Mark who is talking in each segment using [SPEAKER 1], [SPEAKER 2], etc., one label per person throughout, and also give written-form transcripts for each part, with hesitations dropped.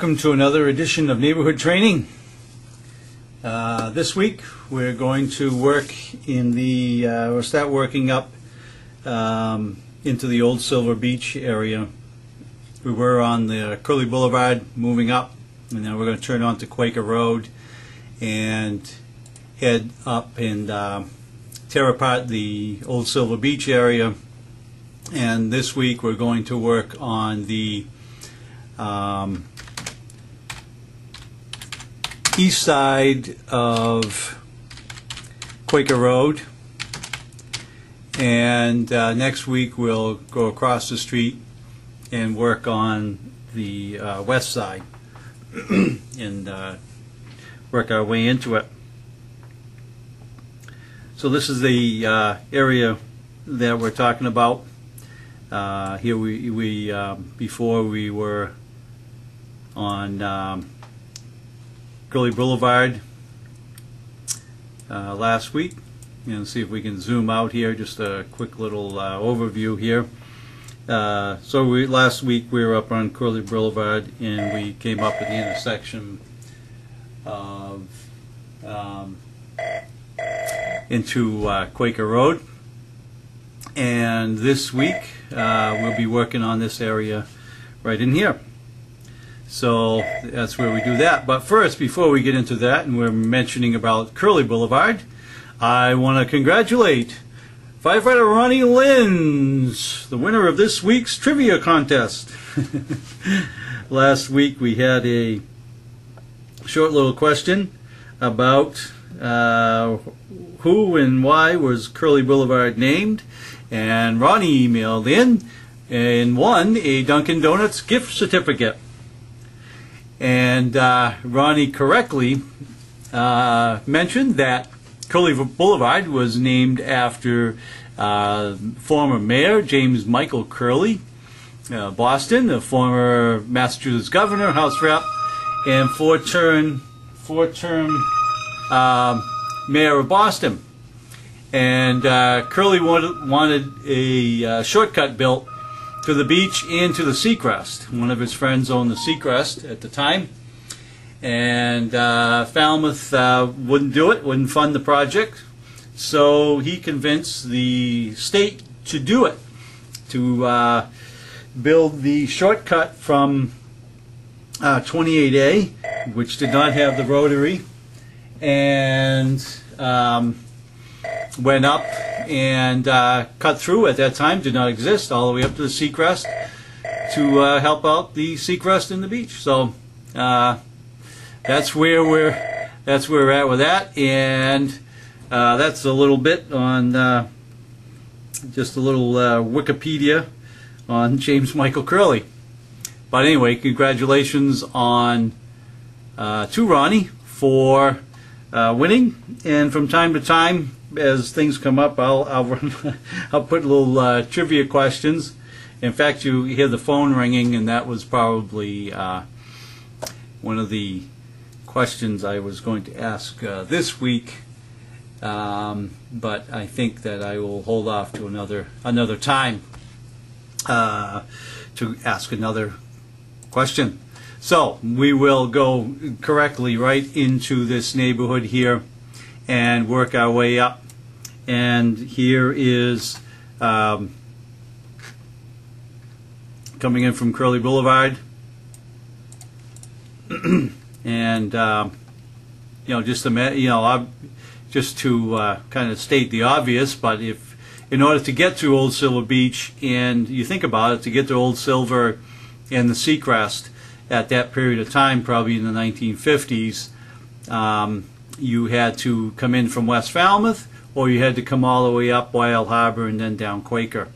[SPEAKER 1] welcome to another edition of Neighborhood Training. This week we're going to work in the, we'll start working up into the Old Silver Beach area. We were on the Curly Boulevard, moving up, and now we're going to turn onto Quaker Road and head up and tear apart the Old Silver Beach area. And this week we're going to work on the east side of Quaker Road, and next week we'll go across the street and work on the west side and work our way into it. So this is the area that we're talking about. Here we before we were on Curly Boulevard last week, and see if we can zoom out here. Just a quick little overview here. So last week we were up on Curly Boulevard, and we came up at the intersection of into Quaker Road. And this week we'll be working on this area right in here. So that's where we do that. But first, before we get into that, and we're mentioning about Curly Boulevard, I want to congratulate firefighter Ronnie Lins, the winner of this week's trivia contest. Last week we had a short little question about who and why was Curly Boulevard named, and Ronnie emailed in and won a Dunkin' Donuts gift certificate. And Ronnie correctly mentioned that Curly Boulevard was named after former Mayor James Michael Curly, Boston, the former Massachusetts governor, House rep, and four-term mayor of Boston. And Curly wanted a shortcut built to the beach and to the Seacrest. One of his friends owned the Seacrest at the time, and Falmouth wouldn't do it, wouldn't fund the project, so he convinced the state to do it, to build the shortcut from 28A, which did not have the rotary, and went up and cut through. At that time did not exist, all the way up to the Seacrest, to help out the Seacrest and the beach. So that's where we're at with that, and that's a little bit on just a little Wikipedia on James Michael Curly. But anyway, congratulations on to Ronnie for winning, and from time to time, as things come up, I'll put little trivia questions. In fact, you hear the phone ringing, and that was probably one of the questions I was going to ask this week. But I think that I will hold off to another time to ask another question. So we will go correctly right into this neighborhood here and work our way up. And here is coming in from Curly Boulevard, and just to kind of state the obvious, but if in order to get to Old Silver Beach, and you think about it, to get to Old Silver and the Seacrest at that period of time, probably in the 1950s, you had to come in from West Falmouth, or you had to come all the way up Wild Harbor and then down Quaker.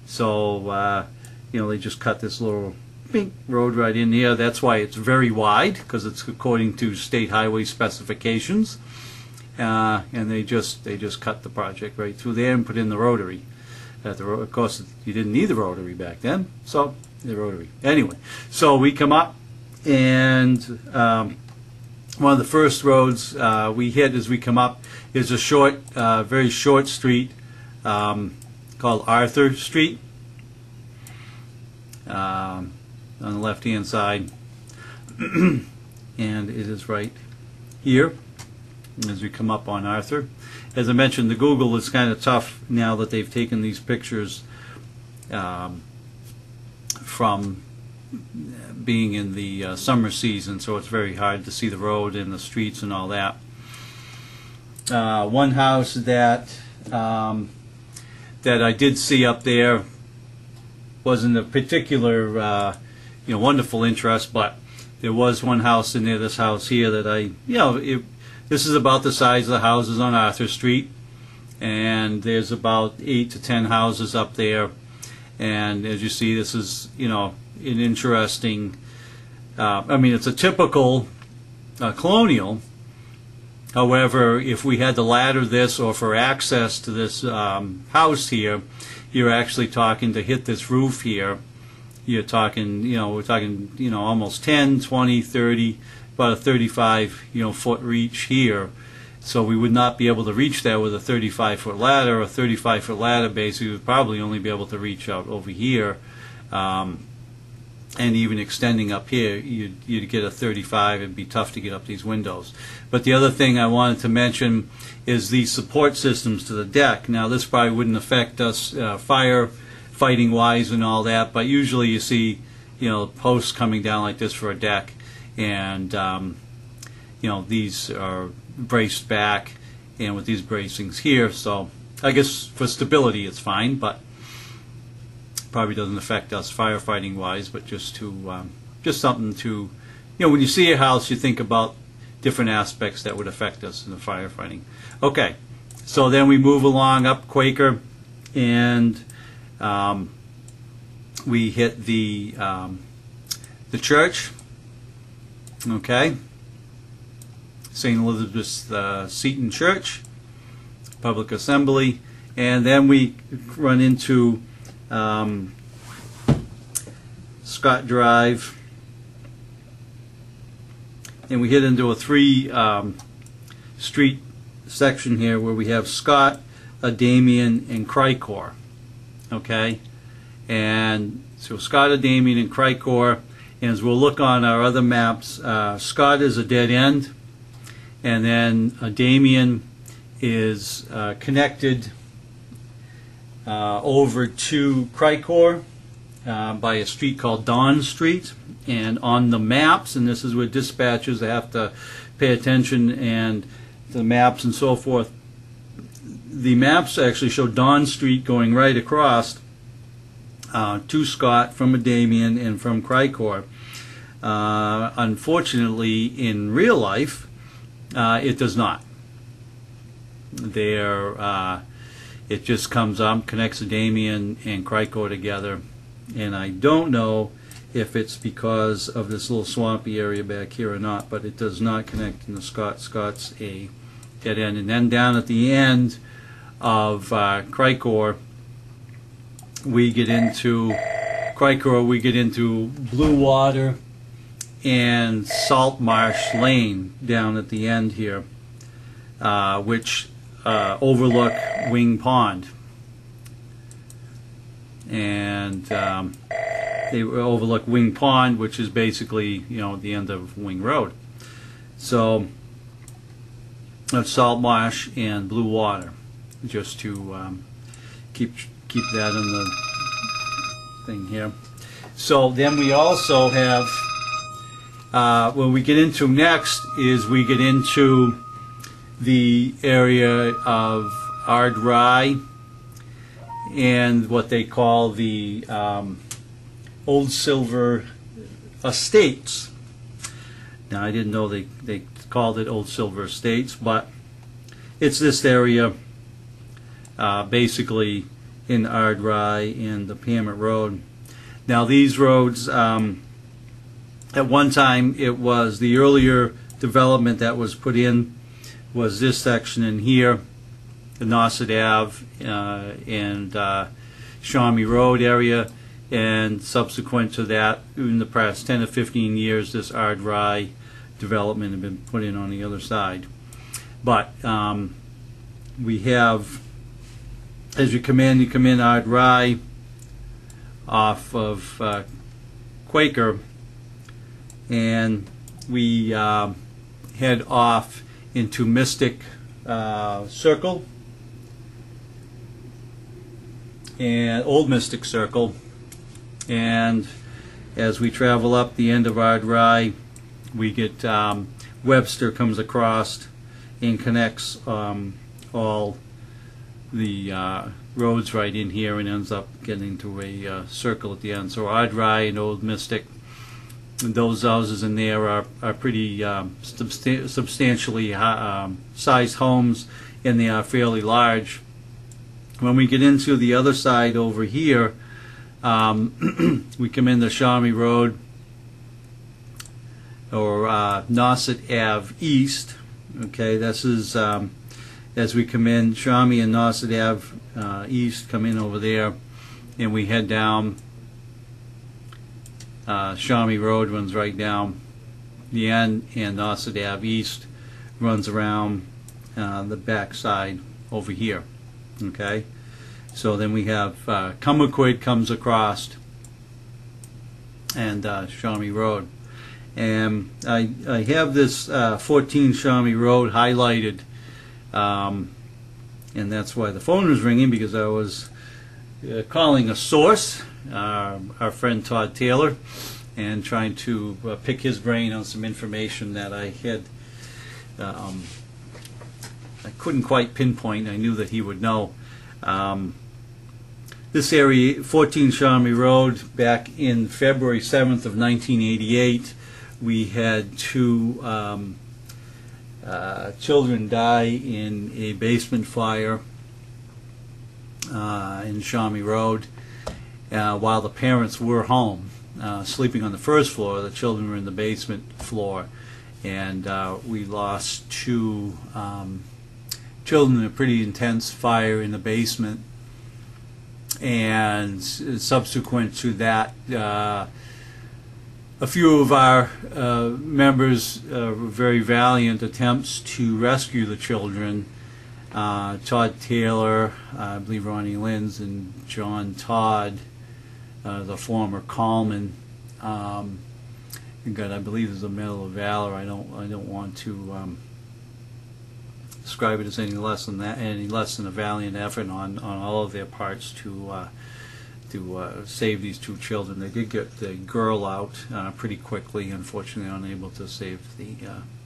[SPEAKER 1] So they just cut this little pink road right in here. That's why it's very wide, because it's according to state highway specifications. And they just cut the project right through there and put in the rotary. Of course, you didn't need the rotary back then, so the rotary. Anyway, so we come up, and one of the first roads we hit as we come up is a short, very short street called Arthur Street on the left-hand side. and it is right here as we come up on Arthur. As I mentioned, the Google is kind of tough now that they've taken these pictures from being in the summer season, so it's very hard to see the road and the streets and all that. One house that that I did see up there wasn't a particular wonderful interest, but there was one house in there, this house here, that this is about the size of the houses on Arthur Street, and there's about 8 to 10 houses up there, and as you see, this is an interesting, it's a typical colonial. However, if we had to ladder this, or for access to this house here, you're actually talking to hit this roof here. You're talking, we're talking, almost 10, 20, 30, about a 35, foot reach here. So we would not be able to reach that with a 35-foot ladder. A 35-foot ladder basically would probably only be able to reach out over here. And even extending up here, you'd get a 35. It'd be tough to get up these windows. But the other thing I wanted to mention is these support systems to the deck. Now, this probably wouldn't affect us firefighting wise and all that, but usually you see, posts coming down like this for a deck, and these are braced back, and with these bracings here. So I guess for stability it's fine, but probably doesn't affect us firefighting wise, but just something to, when you see a house, you think about different aspects that would affect us in the firefighting. Okay, so then we move along up Quaker, and we hit the church. Okay, St. Elizabeth's Seton Church, Public Assembly, and then we run into Scott Drive, and we hit into a 3-street section here where we have Scott, Damien, and Cricor. Okay, and so Scott, Damien, and Cricor, and as we'll look on our other maps, Scott is a dead end, and then Damien is connected over to Cricor by a street called Don Street. And on the maps, and this is where dispatchers have to pay attention, and the maps and so forth, the maps actually show Don Street going right across to Scott from Damien and from Cricor. Unfortunately, in real life, it does not. It just comes up, connects Damien and Cricor together, and I don't know if it's because of this little swampy area back here or not, but it does not connect in the Scott. Scott's a dead end. And then down at the end of Cricor, we get into Blue Water and Salt Marsh Lane down at the end here, which overlook Wing Pond, and they overlook Wing Pond, which is basically the end of Wing Road. So that's Salt Marsh and Blue Water, just to keep that in the thing here. So then we also have what we get into next is we get into the area of Ard-Rye and what they call the Old Silver Estates. Now, I didn't know they called it Old Silver Estates, but it's this area basically in Ard-Rye and the Pammett Road. Now, these roads, at one time, it was the earlier development that was put in was this section in here, the Nauset Ave and Shawnee Road area, and subsequent to that, in the past 10 to 15 years, this Ard-Rye development had been put in on the other side. But we have, as you come in Ard-Rye off of Quaker, and we head off into Mystic Circle and Old Mystic Circle, and as we travel up the end of our drive, we get Webster comes across and connects all the roads right in here and ends up getting to a circle at the end. So our drive and Old Mystic, those houses in there are pretty substantially sized homes, and they are fairly large. When we get into the other side over here, we come into Shawnee Road, or Nauset Ave East. Okay, this is as we come in, Shawnee and Nauset Ave East come in over there, and we head down. Shawnee Road runs right down the end, and Nauset Ave East runs around the back side over here. Okay, so then we have Cumberquid comes across, and Shawnee Road, and I have this 14 Shawnee Road highlighted, and that's why the phone was ringing, because I was calling a source, our friend Todd Taylor, and trying to pick his brain on some information that I had I couldn't quite pinpoint. I knew that he would know. This area, 14 Shawnee Road, back in February 7th of 1988, we had two children die in a basement fire in Shawnee Road while the parents were home, sleeping on the first floor. The children were in the basement floor, and we lost two children in a pretty intense fire in the basement. And subsequent to that, a few of our members very valiant attempts to rescue the children. Todd Taylor, I believe Ronnie Linz, and John Todd, the former Coleman. I believe there's a Medal of Valor. I don't want to describe it as any less than that, any less than a valiant effort on all of their parts to save these two children. They did get the girl out pretty quickly, unfortunately unable to save the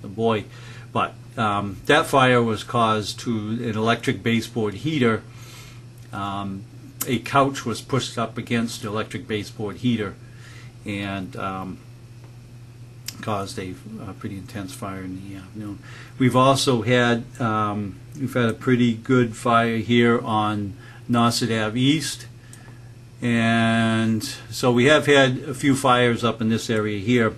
[SPEAKER 1] boy. But that fire was caused to an electric baseboard heater. A couch was pushed up against the electric baseboard heater and caused a pretty intense fire in the afternoon. We've also had a pretty good fire here on Nauset Ave East, and so we have had a few fires up in this area here.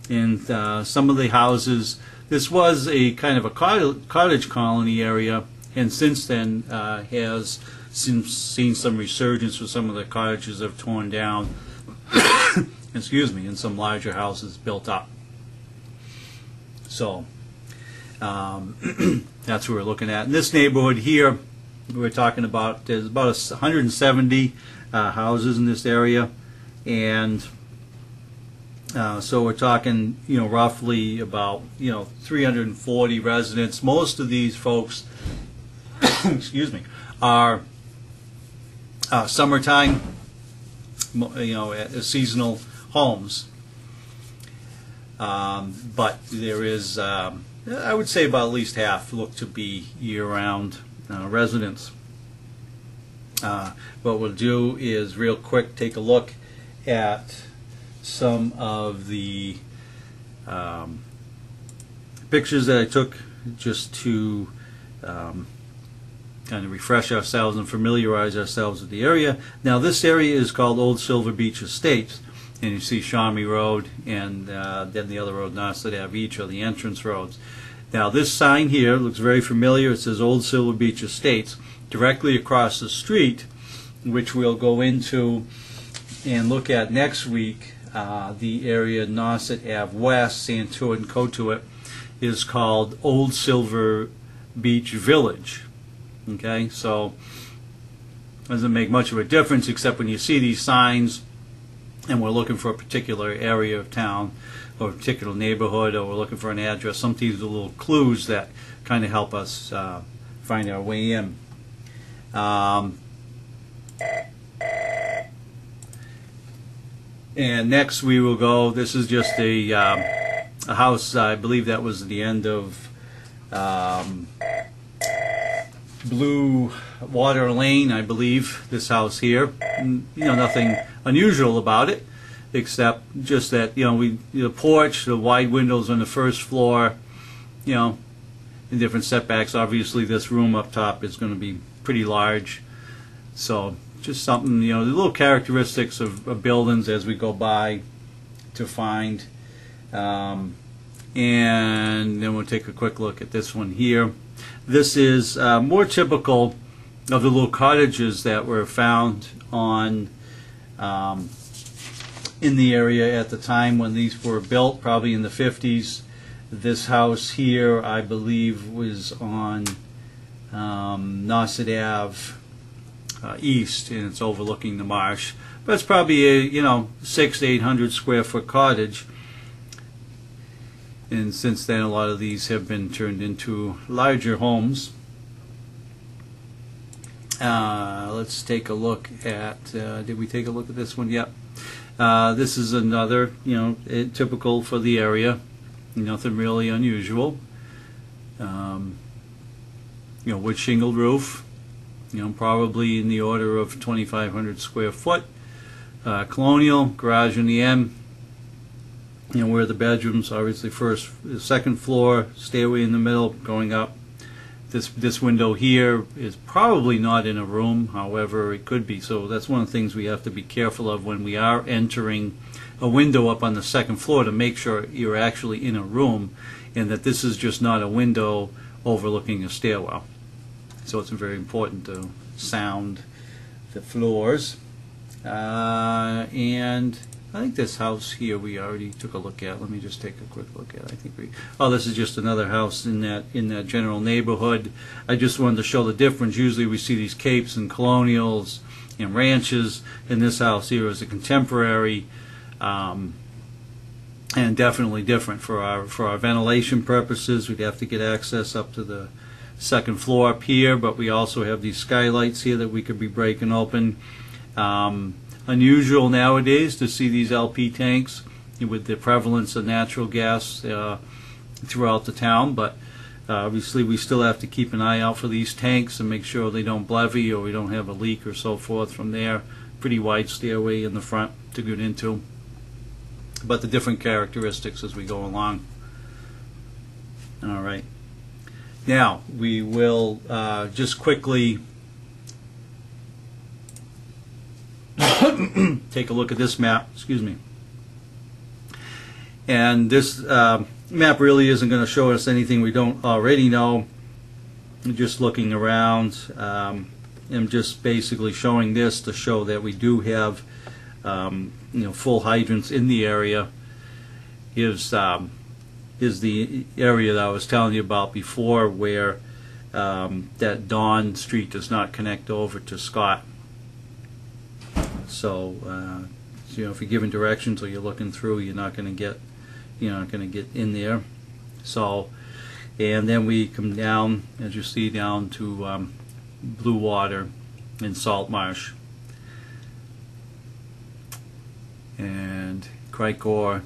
[SPEAKER 1] And some of the houses, this was a kind of a cottage colony area, and since then has seen some resurgence with some of the cottages have torn down excuse me, and some larger houses built up. So that's what we're looking at. In this neighborhood here, we're talking about, there's about 170 houses in this area, and so we're talking, roughly about 340 residents. Most of these folks, excuse me, are summertime, seasonal homes. But there is, I would say, about at least half look to be year-round residents. What we'll do is real quick take a look at some of the pictures that I took just to kind of refresh ourselves and familiarize ourselves with the area. Now, this area is called Old Silver Beach Estates, and you see Shawnee Road and then the other road, Nauset Ave, each are the entrance roads. Now, this sign here looks very familiar. It says Old Silver Beach Estates. Directly across the street, which we'll go into and look at next week, the area Nauset Ave West, Santuit and Cotuit, is called Old Silver Beach Village. Okay, so doesn't make much of a difference, except when you see these signs and we're looking for a particular area of town or a particular neighborhood, or we're looking for an address, sometimes the little clues that kind of help us find our way in. And next we will go, this is just a house, I believe that was the end of Blue Water Lane, I believe, this house here. And, you know, nothing unusual about it, except just that, you know, the porch, the wide windows on the first floor, you know, in different setbacks. Obviously this room up top is going to be pretty large, so just something, you know, the little characteristics of buildings as we go by to find. And then we'll take a quick look at this one here. This is more typical of the little cottages that were found on in the area at the time when these were built, probably in the 50s. This house here, I believe, was on Nauset Ave East, and it's overlooking the marsh. But it's probably a, you know, 600 to 800 square foot cottage. And since then, a lot of these have been turned into larger homes. Let's take a look at, did we take a look at this one? Yep. This is another, you know, typical for the area. Nothing really unusual. You know, wood shingled roof. You know, probably in the order of 2,500 square foot. Colonial, garage in the end. You know, where the bedrooms, obviously second floor, stairway in the middle, going up. This window here is probably not in a room, however it could be. So that's one of the things we have to be careful of when we are entering a window up on the second floor, to make sure you're actually in a room and that this is just not a window overlooking a stairwell. So it's very important to sound the floors. And I think this house here we already took a look at. Let me just take a quick look at it. I think this is just another house in that general neighborhood. I just wanted to show the difference. Usually we see these capes and colonials and ranches, and this house here is a contemporary, and definitely different for our ventilation purposes. We'd have to get access up to the second floor up here, but we also have these skylights here that we could be breaking open. Unusual nowadays to see these LP tanks with the prevalence of natural gas throughout the town, but obviously we still have to keep an eye out for these tanks and make sure they don't levy or we don't have a leak or so forth from there. Pretty wide stairway in the front to get into, but the different characteristics as we go along. All right, now we will just quickly take a look at this map, excuse me. And this map really isn't going to show us anything we don't already know. Just looking around, I'm just basically showing this to show that we do have you know, full hydrants in the area. Is the area that I was telling you about before, where that Dawn Street does not connect over to Scott. So, you know, if you're giving directions or you're looking through, you're not going to get in there. So, and then we come down, as you see, down to Blue Water and Salt Marsh and Cricor.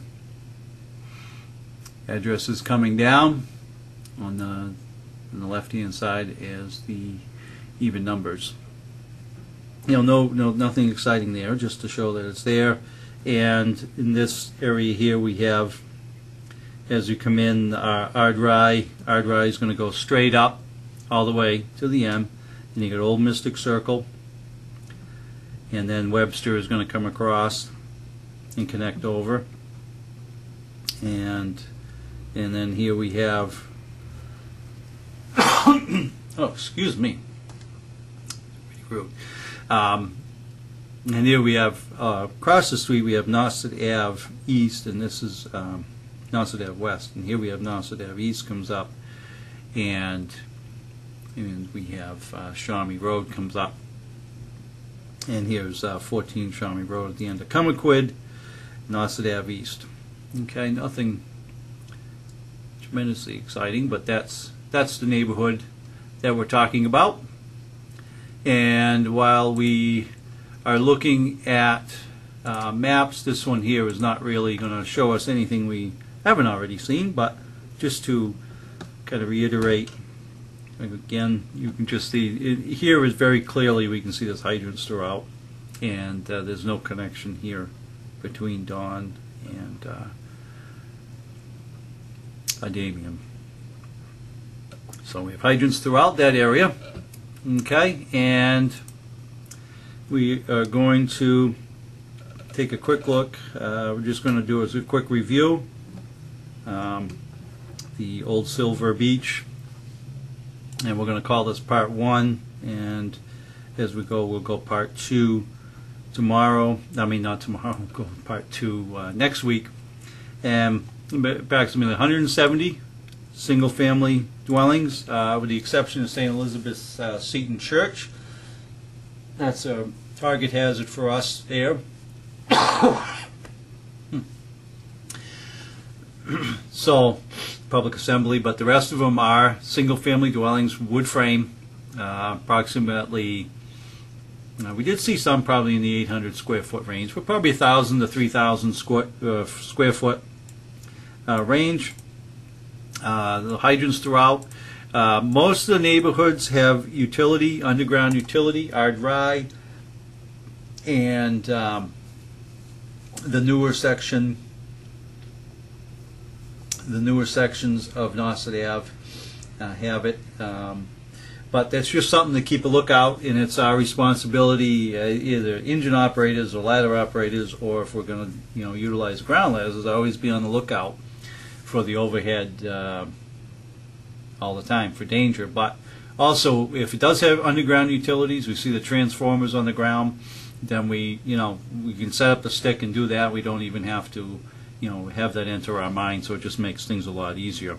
[SPEAKER 1] Address is coming down on the left-hand side as the even numbers. You know, nothing exciting there, just to show that it's there. And in this area here, we have, as you come in, Ardrey. Ardrey is going to go straight up all the way to the end, and you got Old Mystic Circle, and then Webster is going to come across and connect over, and then here we have oh, excuse me, pretty rude. And here we have, across the street we have Nauset Ave East, and this is Nauset Ave West, and here we have Nauset Ave East comes up, and we have Shawnee Road comes up, and here's 14 Shawnee Road at the end of Cumberquid, Nauset Ave East. Okay, nothing tremendously exciting, but that's the neighborhood that we're talking about. And while we are looking at maps, this one here is not really going to show us anything we haven't already seen, but just to kind of reiterate, again, you can just see here is very clearly, we can see there's hydrants throughout, and there's no connection here between Dawn and Damien. So we have hydrants throughout that area. Okay, and we are going to take a quick look. We're just going to do a quick review. The Old Silver Beach, and we're going to call this part 1, and as we go, we'll go part 2 tomorrow. I mean, not tomorrow, we'll go part 2 next week. And approximately 170 single-family dwellings, with the exception of St. Elizabeth's Seton Church. That's a target hazard for us there. So, public assembly, but the rest of them are single-family dwellings, wood frame, approximately. We did see some probably in the 800 square foot range, but probably 1,000 to 3,000 square foot range. The hydrants throughout. Most of the neighborhoods have utility, underground utility, are dry, and the newer sections of Nauset Ave have it. But that's just something to keep a lookout, and it's our responsibility, either engine operators or ladder operators, or if we're going to utilize ground ladders, is always be on the lookout for the overhead all the time for danger. But also, if it does have underground utilities, we see the transformers on the ground, then we can set up the stick and do that. We don't even have to have that enter our mind, so it just makes things a lot easier.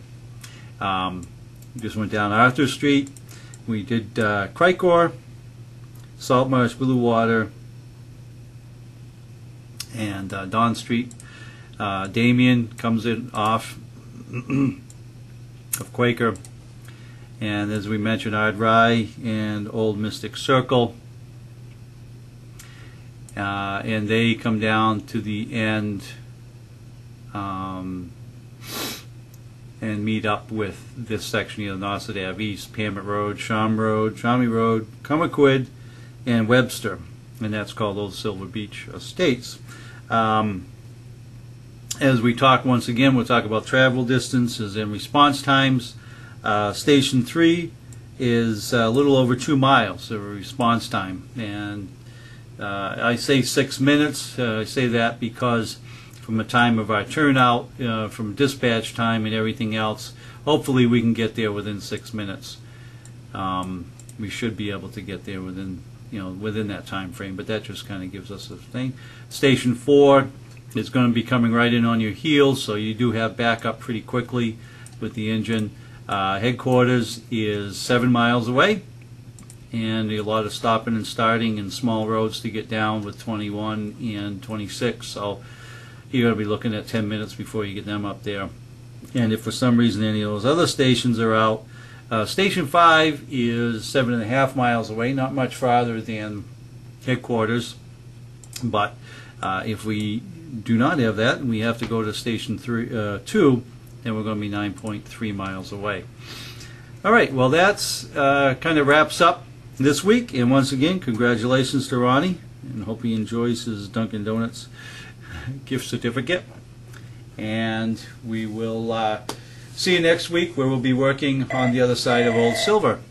[SPEAKER 1] Just went down Arthur Street. We did Cricor, Saltmarsh, Blue Water, and Don Street. Damien comes in off of Quaker, and as we mentioned, Ard Rye and Old Mystic Circle, and they come down to the end and meet up with this section here, Nauset Ave East, Pamet Road, Shawnee Road, Comaquid, and Webster, and that's called Old Silver Beach Estates. As we talk once again, we'll talk about travel distances and response times. Station 3 is a little over 2 miles of response time, and I say 6 minutes. I say that because from the time of our turnout, from dispatch time and everything else, hopefully we can get there within 6 minutes. We should be able to get there within that time frame, but that just kind of gives us a thing. Station 4 is going to be coming right in on your heels, so you do have backup pretty quickly with the engine. Headquarters is 7 miles away, and a lot of stopping and starting and small roads to get down with 21 and 26, so you're going to be looking at 10 minutes before you get them up there. And if for some reason any of those other stations are out, Station 5 is 7.5 miles away, not much farther than headquarters, but if we do not have that and we have to go to Station 2, then we're going to be 9.3 miles away. All right, well, that's kind of wraps up this week, and once again, congratulations to Ronnie, and hope he enjoys his Dunkin' Donuts gift certificate. And we will see you next week, where we'll be working on the other side of Old Silver.